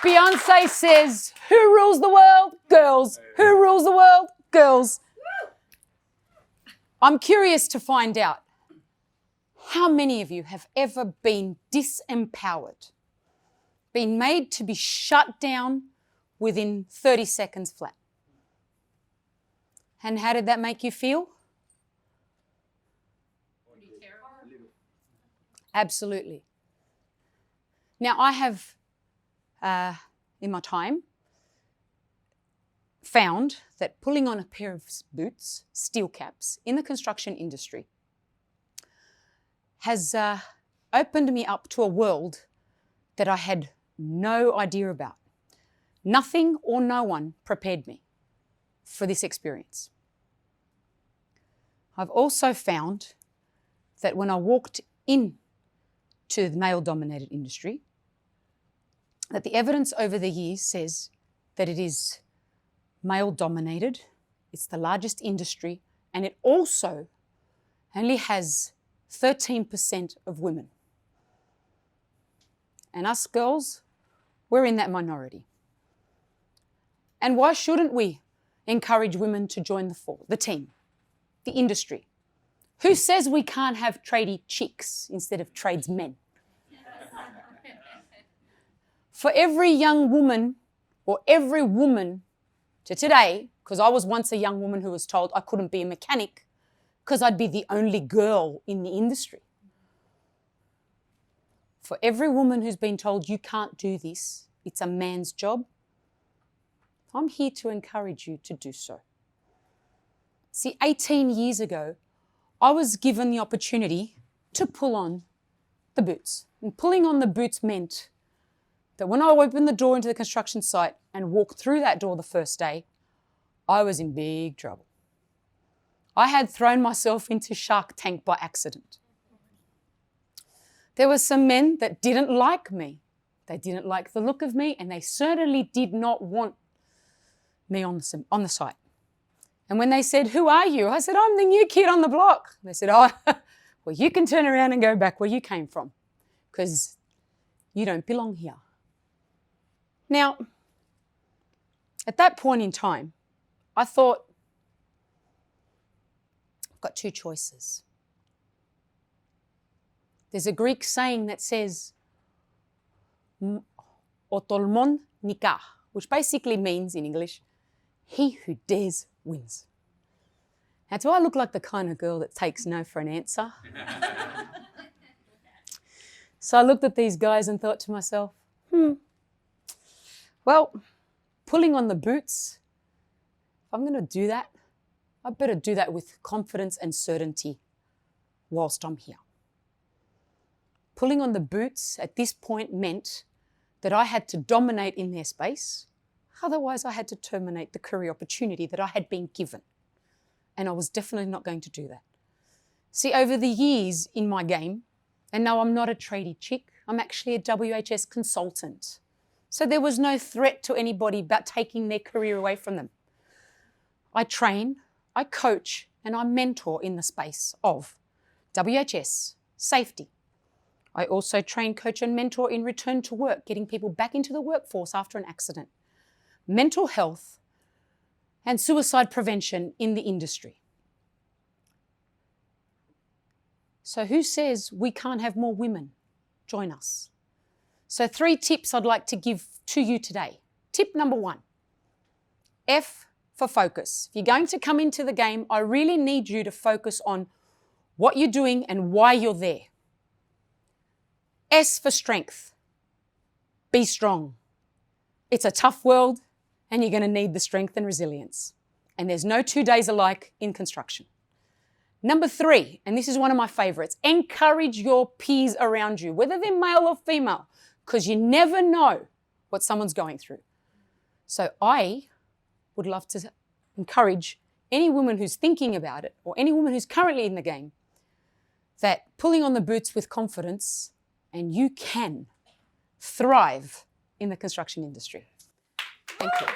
Beyonce says, who rules the world? Girls. Who rules the world? Girls. I'm curious to find out how many of you have ever been disempowered, been made to be shut down within 30 seconds flat. And how did that make you feel? Absolutely. Now, I have, in my time, found that pulling on a pair of boots, steel caps, in the construction industry has opened me up to a world that I had no idea about. Nothing or no one prepared me for this experience. I've also found that when I walked in to the male-dominated industry, that the evidence over the years says that it is male-dominated, it's the largest industry, and it also only has 13% of women. And us girls, we're in that minority. And why shouldn't we encourage women to join the team, the industry? Who says we can't have tradie chicks instead of tradesmen? For every young woman, or every woman to today, because I was once a young woman who was told I couldn't be a mechanic because I'd be the only girl in the industry. For every woman who's been told you can't do this, it's a man's job, I'm here to encourage you to do so. See, 18 years ago, I was given the opportunity to pull on the boots. And pulling on the boots meant that when I opened the door into the construction site and walked through that door the first day, I was in big trouble. I had thrown myself into Shark Tank by accident. There were some men that didn't like me. They didn't like the look of me, and they certainly did not want me on the site. And when they said, who are you? I said, I'm the new kid on the block. They said, oh, well, you can turn around and go back where you came from because you don't belong here. Now, at that point in time, I thought, I've got two choices. There's a Greek saying that says, otolmon nikah, which basically means in English, he who dares wins. Now, do I look like the kind of girl that takes no for an answer? So I looked at these guys and thought to myself, well, pulling on the boots, if I'm going to do that, I better do that with confidence and certainty whilst I'm here. Pulling on the boots at this point meant that I had to dominate in their space. Otherwise, I had to terminate the career opportunity that I had been given. And I was definitely not going to do that. See, over the years in my game, and no, I'm not a tradie chick, I'm actually a WHS consultant. So there was no threat to anybody about taking their career away from them. I train, I coach, and I mentor in the space of WHS, safety. I also train, coach, and mentor in return to work, getting people back into the workforce after an accident, mental health, and suicide prevention in the industry. So who says we can't have more women join us? So 3 tips I'd like to give to you today. Tip number 1, F for focus. If you're going to come into the game, I really need you to focus on what you're doing and why you're there. S for strength. Be strong. It's a tough world, and you're going to need the strength and resilience. And there's no 2 days alike in construction. Number 3, and this is one of my favorites, encourage your peers around you, whether they're male or female, because you never know what someone's going through. So I would love to encourage any woman who's thinking about it, or any woman who's currently in the game, that pulling on the boots with confidence, and you can thrive in the construction industry. Thank you.